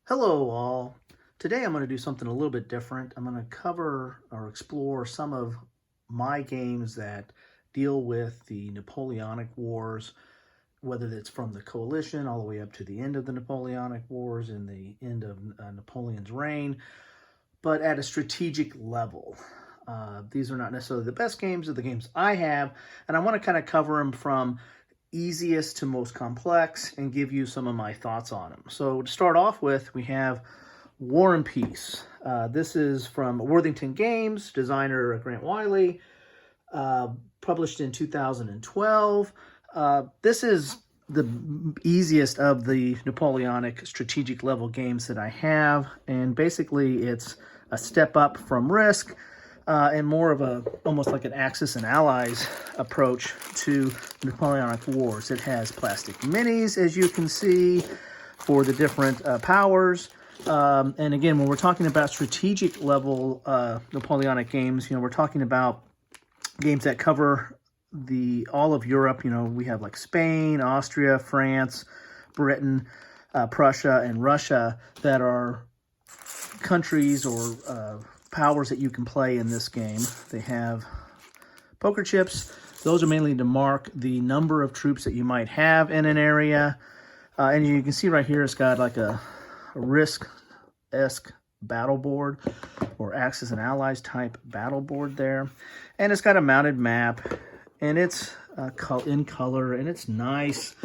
Hello all. Today I'm going to do something a little bit different. I'm going to cover or explore some of my games that deal with the Napoleonic Wars, whether it's from the coalition all the way up to the end of the Napoleonic Wars and the end of Napoleon's reign, but at a strategic level. These are not necessarily the best games, they're the games I have, and I want to kind of cover them from easiest to most complex and give you some of my thoughts on them. So to start off with, we have War and Peace. This is from Worthington Games, designer Grant Wiley, published in 2012. This is the easiest of the Napoleonic strategic level games that I have, and basically it's a step up from Risk, and more of a, almost like an Axis and Allies approach to Napoleonic Wars. It has plastic minis, as you can see, for the different powers. And again, when we're talking about strategic level Napoleonic games, we're talking about games that cover all of Europe. We have like Spain, Austria, France, Britain, Prussia, and Russia that are countries or powers that you can play in this game. They have poker chips. Those are mainly to mark the number of troops that you might have in an area. And you can see right here, it's got like a Risk-esque battle board or Axis and Allies type battle board there. And it's got a mounted map, and it's in color, and it's nice,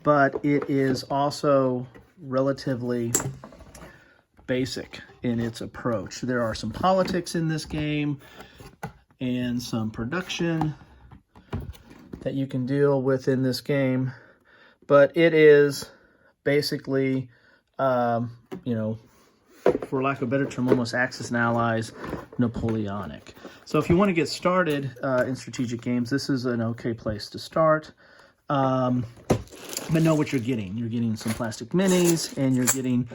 but it is also relatively basic in its approach. There are some politics in this game and some production that you can deal with in this game, but it is basically, for lack of a better term, almost Axis and Allies Napoleonic. So if you want to get started in strategic games, this is an okay place to start. But know what you're getting. You're getting some plastic minis, and you're getting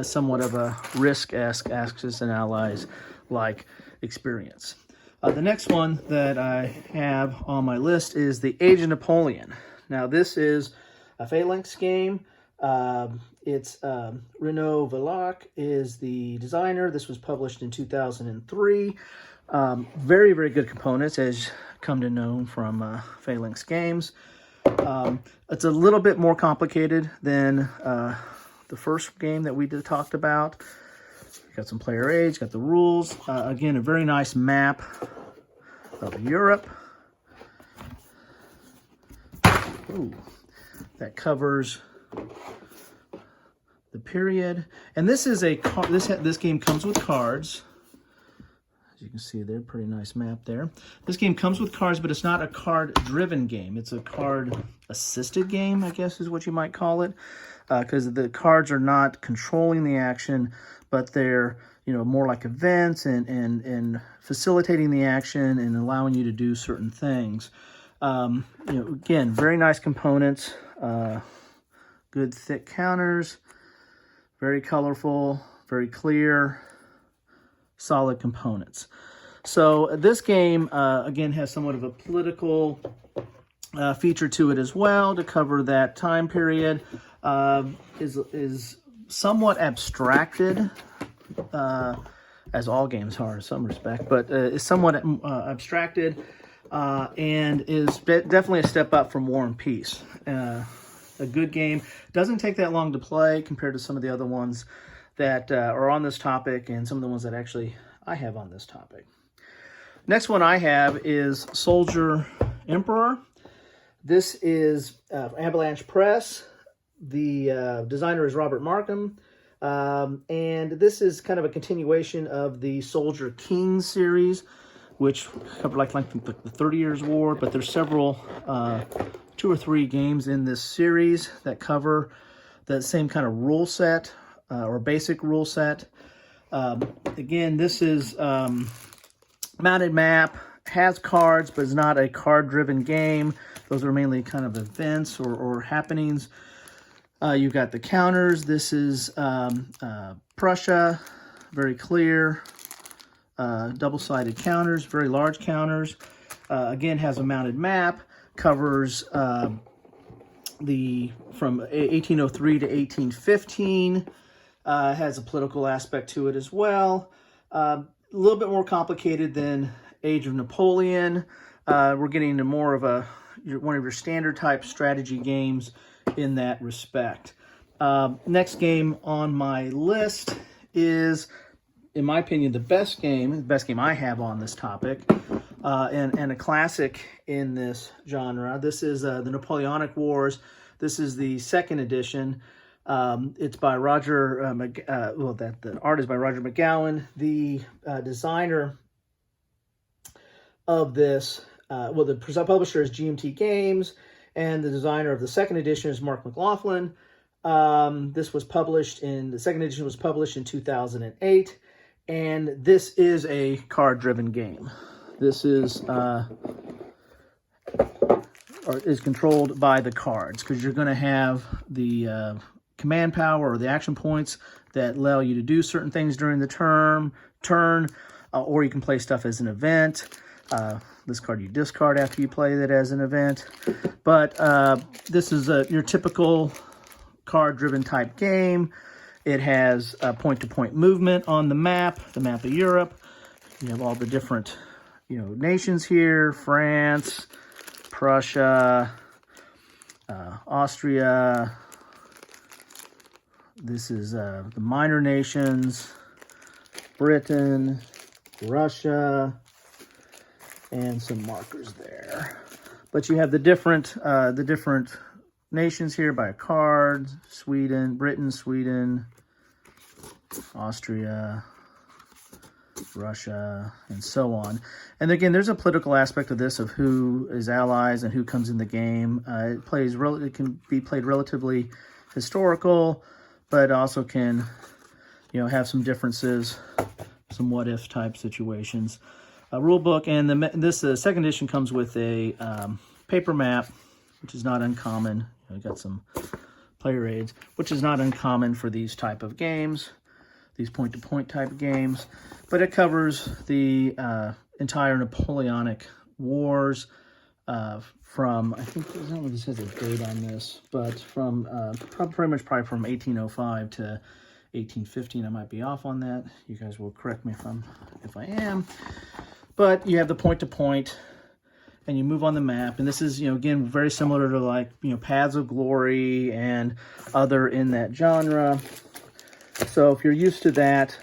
somewhat of a Risk-esque Axis and Allies-like experience. The next one that I have on my list is The Age of Napoleon. Now, this is a Phalanx game. It's Renaud Villac is the designer. This was published in 2003. Very, very good components, as come to know from Phalanx games. It's a little bit more complicated than the first game that we talked about. Got some player age, got the rules. Again, a very nice map of Europe. Ooh, that covers the period. And this is this game comes with cards. As you can see there, pretty nice map there. This game comes with cards, but it's not a card-driven game. It's a card-assisted game, I guess is what you might call it, because the cards are not controlling the action, but they're more like events and facilitating the action and allowing you to do certain things. Again, very nice components, good thick counters, very colorful, very clear, solid components. So this game, again, has somewhat of a political feature to it as well to cover that time period. Is somewhat abstracted, as all games are in some respect, but is somewhat abstracted and is definitely a step up from War and Peace. A good game. Doesn't take that long to play compared to some of the other ones that are on this topic, and some of the ones that actually I have on this topic. Next one I have is Soldier Emperor. This is Avalanche Press. The designer is Robert Markham, and this is kind of a continuation of the Soldier King series, which covered like the 30 Years' War, but there's several, 2 or 3 games in this series that cover the same kind of rule set, or basic rule set. Again, this is mounted map, has cards, but it's not a card-driven game. Those are mainly kind of events or happenings. You've got the counters. This is Prussia, very clear, double-sided counters, very large counters. Again, has a mounted map, covers from 1803 to 1815. Has a political aspect to it as well. A little bit more complicated than Age of Napoleon. We're getting into more of one of your standard type strategy games in that respect. Next game on my list is, in my opinion, the best game I have on this topic, and a classic in this genre. This is the Napoleonic Wars. This is the second edition. It's by Roger, the art is by Roger McGowan. The designer of this, the publisher is GMT Games, and the designer of the second edition is Mark McLaughlin. The second edition was published in 2008, and this is a card-driven game. This is controlled by the cards, because you're going to have the command power or the action points that allow you to do certain things during the turn, or you can play stuff as an event. This card you discard after you play that as an event. But this is your typical card-driven type game. It has point-to-point movement on the map of Europe. You have all the different, nations here: France, Prussia, Austria. This is the minor nations: Britain, Russia, and some markers there. But you have the different nations here by a card: Britain, Sweden, Austria, Russia, and so on. And again, there's a political aspect of this, of who is allies and who comes in the game. It can be played relatively historical, but also can, have some differences, some what-if type situations. Rule book, and this second edition comes with a paper map, which is not uncommon. We got some player aids, which is not uncommon for these type of games, these point-to-point type games. But it covers the entire Napoleonic Wars from, I don't know if this has a date on this, but from probably from 1805 to 1815. I might be off on that. You guys will correct me if I am. But you have the point-to-point, and you move on the map. And this is, again, very similar to Paths of Glory and other in that genre. So if you're used to that,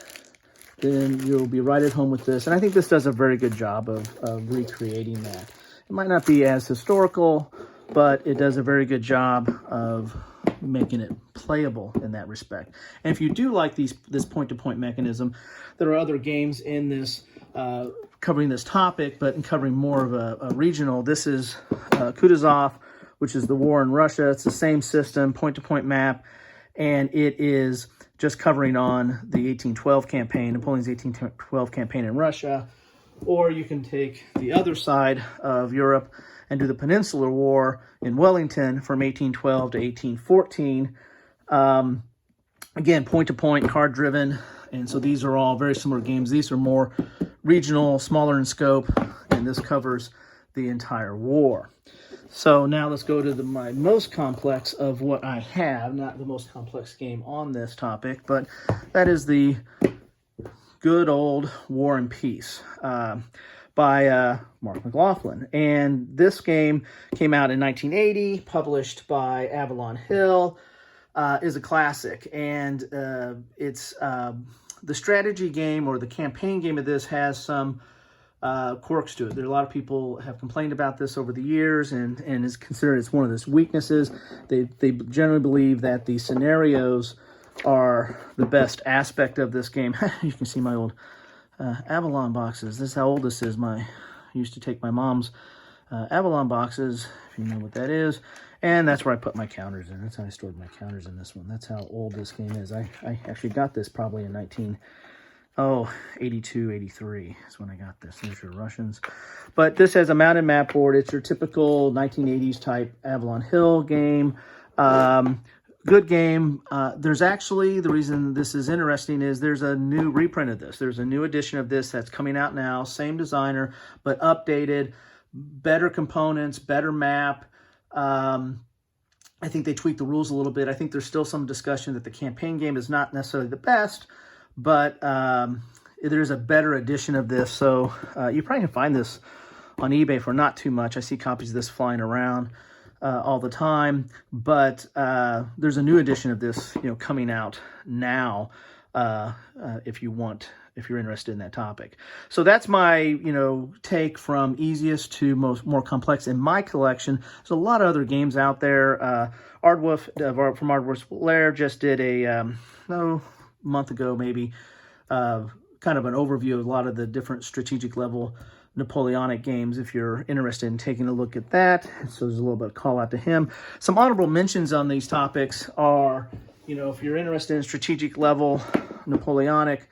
then you'll be right at home with this. And I think this does a very good job of recreating that. It might not be as historical, but it does a very good job of making it playable in that respect. And if you do like this point-to-point mechanism, there are other games in this covering this topic, but in covering more of a regional. This is Kutuzov, which is the war in Russia. It's the same system, point-to-point map, and it is just covering on the 1812 campaign, Napoleon's 1812 campaign in Russia. Or you can take the other side of Europe and do the Peninsular War in Wellington from 1812 to 1814. Again, point-to-point, card-driven. And so these are all very similar games. These are more regional, smaller in scope, and this covers the entire war. So now let's go to my most complex of what I have, not the most complex game on this topic, but that is the good old War and Peace by Mark McLaughlin. And this game came out in 1980, published by Avalon Hill, is a classic. And it's the strategy game, or the campaign game of this, has some quirks to it. There are a lot of people have complained about this over the years, and is considered as one of its weaknesses. They generally believe that the scenarios are the best aspect of this game. You can see my old Avalon boxes. This is how old this is. I used to take my mom's Avalon boxes, if you know what that is, and that's where I put my counters in. That's how I stored my counters in this one. That's how old this game is. I actually got this probably in 82, 83 is when I got this. These are Russians. But this has a mounted map board. It's your typical 1980s type Avalon Hill game. Good game. There's actually, the reason this is interesting is there's a new reprint of this. There's a new edition of this that's coming out now. Same designer, but updated. Better components, better map. And I think they tweaked the rules a little bit. I think there's still some discussion that the campaign game is not necessarily the best, but there's a better edition of this. So you probably can find this on eBay for not too much. I see copies of this flying around all the time, but there's a new edition of this, coming out now. If you're interested in that topic. So that's my, take from easiest to more complex in my collection. There's a lot of other games out there. Ardwolf from Ardwolf's Lair just did a month ago maybe, kind of an overview of a lot of the different strategic level Napoleonic games, if you're interested in taking a look at that. So there's a little bit of call out to him. Some honorable mentions on these topics are, if you're interested in strategic level Napoleonic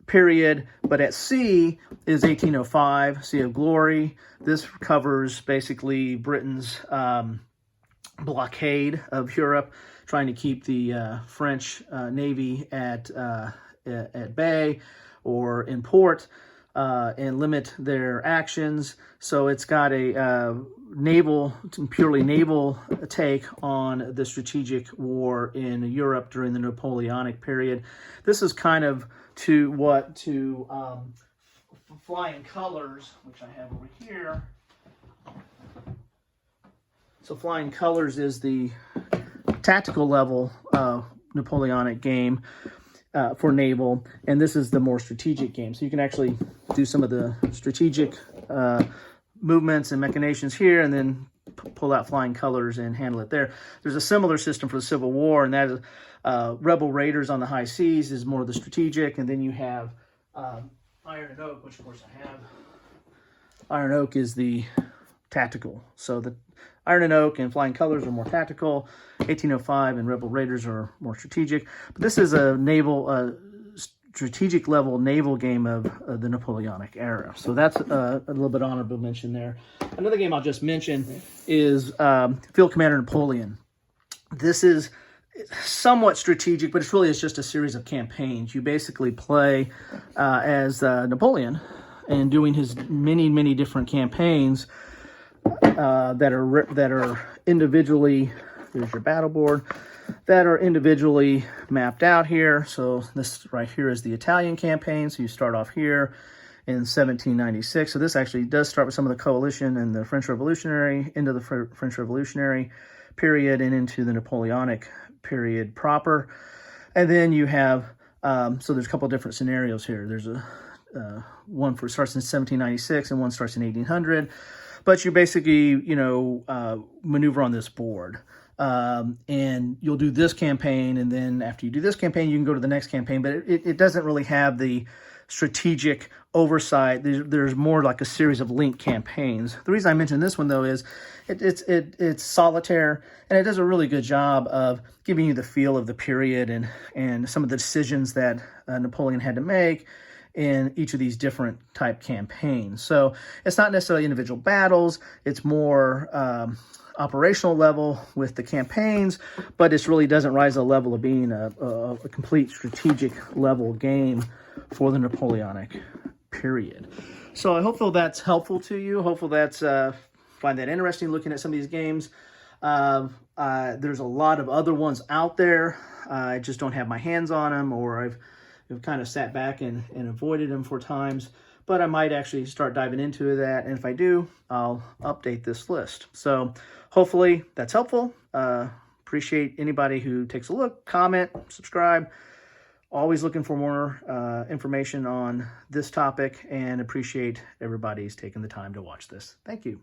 period, but at sea is 1805, Sea of Glory. This covers basically Britain's blockade of Europe, trying to keep the French Navy at bay or in port, and limit their actions. So it's got a purely naval take on the strategic war in Europe during the Napoleonic period. This is kind of to Flying Colors, which I have over here. So Flying Colors is the tactical level Napoleonic game for naval, and this is the more strategic game. So you can actually do some of the strategic movements and machinations here, and then pull out Flying Colors and handle it there. There's a similar system for the Civil War, and that is Rebel Raiders on the High Seas is more of the strategic, and then you have Iron and Oak, which of course I have. Iron Oak is the tactical. So the Iron and Oak and Flying Colors are more tactical. 1805 and Rebel Raiders are more strategic. But this is a naval, strategic level naval game of the Napoleonic era. So that's a little bit honorable mention there. Another game I'll just mention is Field Commander Napoleon. This is somewhat strategic, but it's just a series of campaigns. You basically play as Napoleon and doing his many different campaigns that are individually. There's your battle board, that are individually mapped out here. So this right here is the Italian campaign. So you start off here in 1796. So this actually does start with some of the coalition and the French Revolutionary, into the French Revolutionary period and into the Napoleonic period proper. And then you have, so there's a couple of different scenarios here. There's one starts in 1796 and one starts in 1800. But you basically, maneuver on this board. And you'll do this campaign, and then after you do this campaign, you can go to the next campaign, but it doesn't really have the strategic oversight. There's more like a series of linked campaigns. The reason I mention this one, though, is it's solitaire, and it does a really good job of giving you the feel of the period and some of the decisions that Napoleon had to make in each of these different type campaigns. So it's not necessarily individual battles, it's more operational level with the campaigns, but it really doesn't rise to the level of being a complete strategic level game for the Napoleonic period. So I hope that's helpful to you. Hopefully that's find that interesting looking at some of these games. There's a lot of other ones out there. I just don't have my hands on them, or I've kind of sat back and avoided them for times. But I might actually start diving into that, and if I do, I'll update this list. So hopefully that's helpful. Appreciate anybody who takes a look, comment, subscribe. Always looking for more information on this topic, and appreciate everybody's taking the time to watch this. Thank you.